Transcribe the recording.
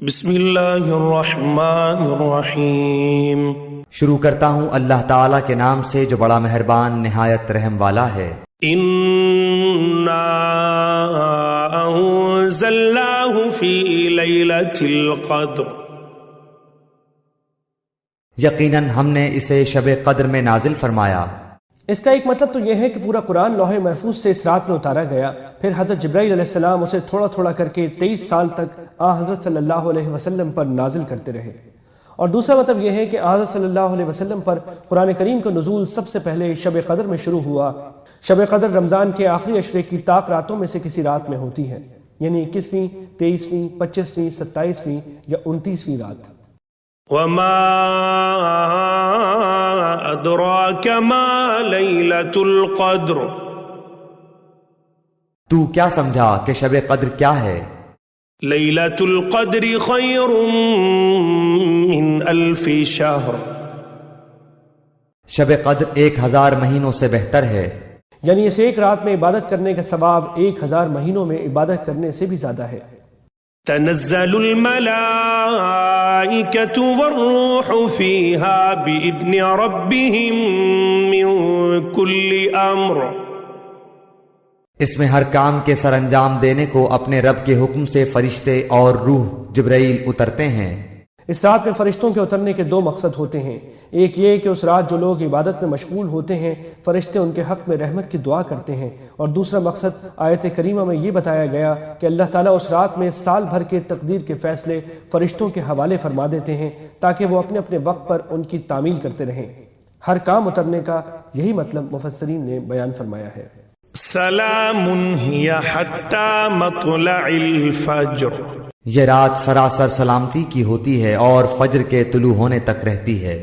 بسم اللہ الرحمن الرحیم۔ شروع کرتا ہوں اللہ تعالیٰ کے نام سے جو بڑا مہربان نہایت رحم والا ہے۔ انا انزلناہ فی لیلۃ القدر، یقیناً ہم نے اسے شب قدر میں نازل فرمایا۔ اس کا ایک مطلب تو یہ ہے کہ پورا قرآن لوح محفوظ سے اس رات میں اتارا گیا، پھر حضرت جبرائیل علیہ السلام اسے تھوڑا تھوڑا کر کے 23 سال تک حضرت صلی اللہ علیہ وسلم پر نازل کرتے رہے۔ اور دوسرا مطلب یہ ہے کہ حضرت صلی اللہ علیہ وسلم پر قرآن کریم کا نزول سب سے پہلے شب قدر میں شروع ہوا۔ شب قدر رمضان کے آخری عشرے کی طاق راتوں میں سے کسی رات میں ہوتی ہے، یعنی 21ویں، 23ویں، 25ویں، 27ویں یا 29ویں رات۔ وما ادراک ما لیلۃ القدر، تو کیا سمجھا کہ شب قدر کیا ہے؟ لیلۃ القدر خیر من الف شہر، شب قدر 1000 مہینوں سے بہتر ہے، یعنی اس ایک رات میں عبادت کرنے کا ثواب 1000 مہینوں میں عبادت کرنے سے بھی زیادہ ہے۔ تنزل الملائکۃ والروح فیہا بإذن ربہم من کل امر، اس میں ہر کام کے سر انجام دینے کو اپنے رب کے حکم سے فرشتے اور روح جبرائیل اترتے ہیں۔ اس رات میں فرشتوں کے اترنے کے 2 مقصد ہوتے ہیں، ایک یہ کہ اس رات جو لوگ عبادت میں مشغول ہوتے ہیں فرشتے ان کے حق میں رحمت کی دعا کرتے ہیں، اور دوسرا مقصد آیت کریمہ میں یہ بتایا گیا کہ اللہ تعالیٰ اس رات میں سال بھر کے تقدیر کے فیصلے فرشتوں کے حوالے فرما دیتے ہیں تاکہ وہ اپنے اپنے وقت پر ان کی تعمیل کرتے رہیں۔ ہر کام اترنے کا یہی مطلب مفسرین نے بیان فرمایا ہے۔ سلام ہی حتی مطلع الفجر، یہ رات سراسر سلامتی کی ہوتی ہے اور فجر کے طلوع ہونے تک رہتی ہے۔